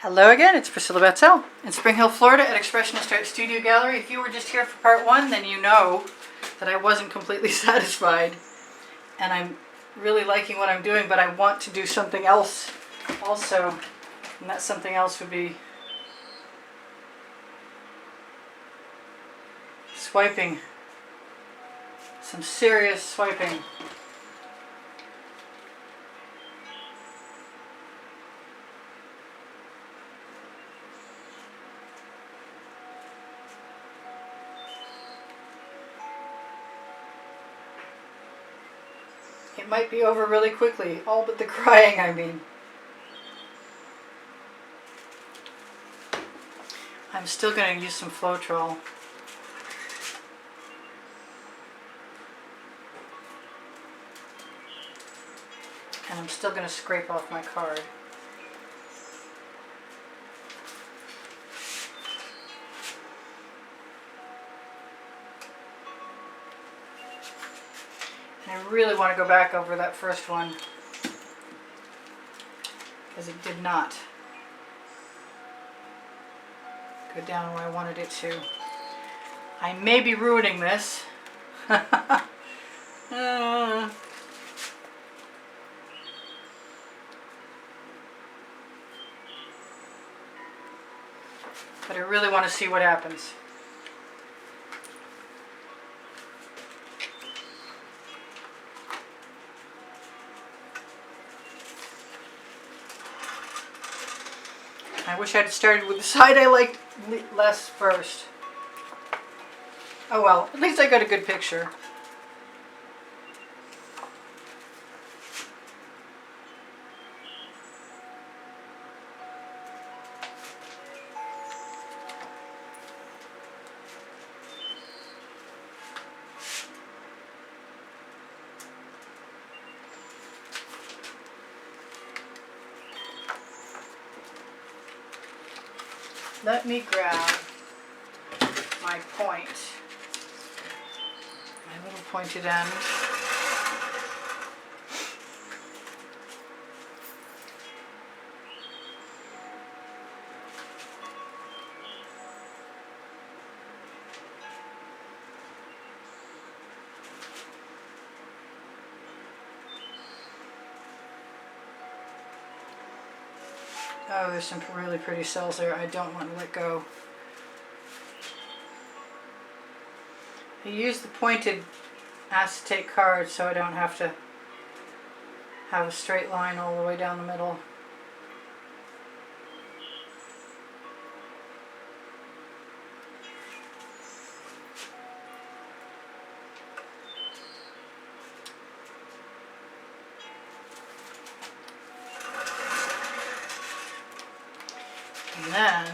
Hello again, it's Priscilla Batzell in Spring Hill, Florida at Expressionist Art Studio Gallery. If you were just here for part one, then you know that I wasn't completely satisfied and I'm really liking what I'm doing, but I want to do something else also, and that something else would be swiping, some serious swiping. It might be over really quickly, all but the crying, I mean. I'm still going to use some Floetrol. And I'm still going to scrape off my card. I really want to go back over that first one because it did not go down where I wanted it to. I may be ruining this. But I really want to see what happens. I wish I'd started with the side I liked less first. Oh well, at least I got a good picture. Let me grab my point, my little pointed end. Oh, there's some really pretty cells there. I don't want to let go. I use the pointed acetate card so I don't have to have a straight line all the way down the middle. And then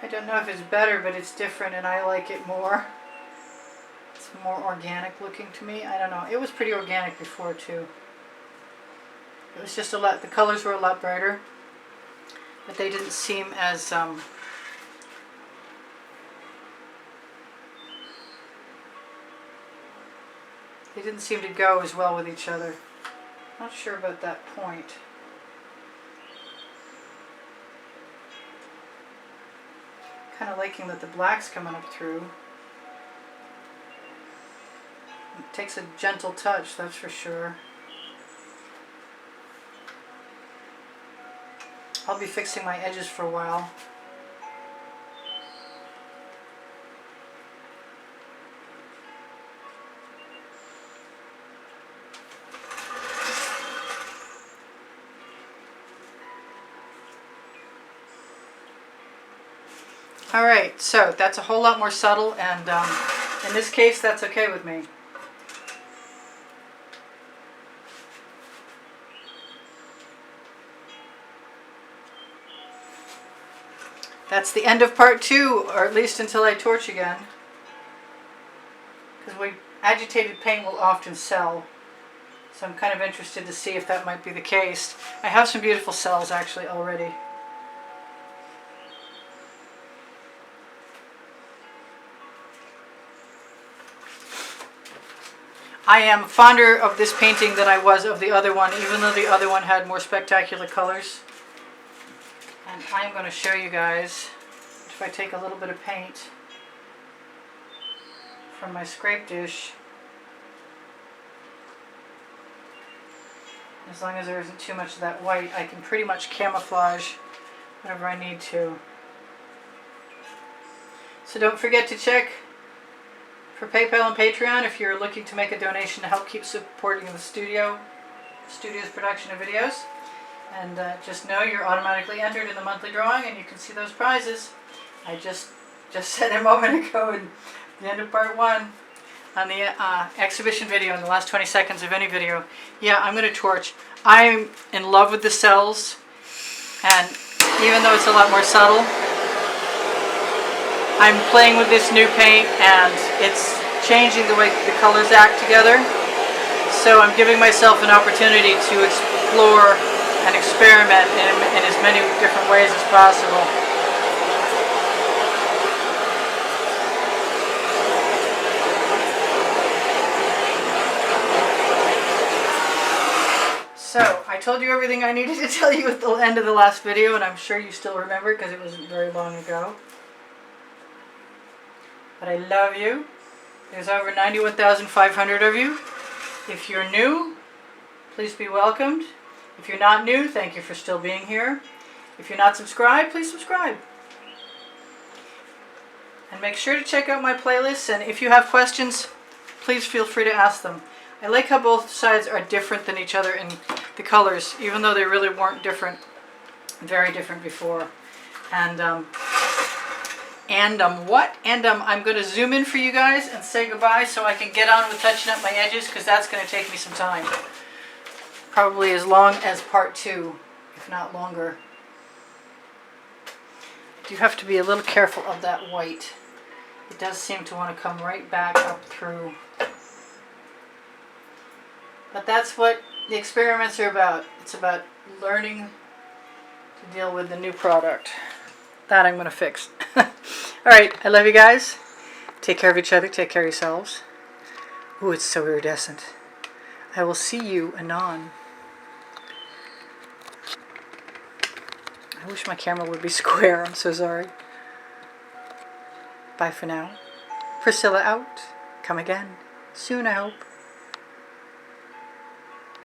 I don't know if it's better, but it's different and I like it more. It's more organic looking to me. I don't know. It was pretty organic before too. It was just a lot, the colors were a lot brighter, but they didn't seem as they didn't seem to go as well with each other. Not sure about that point. Kind of liking that the black's coming up through. It takes a gentle touch, that's for sure. I'll be fixing my edges for a while. Alright, so that's a whole lot more subtle, and in this case that's okay with me. That's the end of part two, or at least until I torch again. Because agitated paint will often sell. So I'm kind of interested to see if that might be the case. I have some beautiful cells actually already. I am fonder of this painting than I was of the other one, even though the other one had more spectacular colors. And I'm going to show you guys, if I take a little bit of paint from my scrape dish, as long as there isn't too much of that white, I can pretty much camouflage whatever I need to. So don't forget to check for PayPal and Patreon if you're looking to make a donation to help keep supporting the studio's production of videos. And just know you're automatically entered in the monthly drawing, and you can see those prizes. I just said a moment ago in the end of part 1 on the exhibition video in the last 20 seconds of any video. Yeah, I'm going to torch. I'm in love with the cells, and even though it's a lot more subtle, I'm playing with this new paint and it's changing the way the colors act together. So I'm giving myself an opportunity to explore and experiment in as many different ways as possible. So, I told you everything I needed to tell you at the end of the last video, and I'm sure you still remember because it wasn't very long ago. But I love you. There's over 91,500 of you. If you're new, please be welcomed. If you're not new, thank you for still being here. If you're not subscribed, please subscribe. And make sure to check out my playlists, and if you have questions, please feel free to ask them. I like how both sides are different than each other in the colors, even though they really weren't different, very different before. And I'm going to zoom in for you guys and say goodbye so I can get on with touching up my edges, because that's going to take me some time. Probably as long as part 2, if not longer. You have to be a little careful of that white. It does seem to want to come right back up through. But that's what the experiments are about. It's about learning to deal with the new product. That I'm going to fix. Alright, I love you guys. Take care of each other. Take care of yourselves. Ooh, it's so iridescent. I will see you anon. I wish my camera would be square. I'm so sorry. Bye for now. Priscilla out. Come again. Soon, I hope.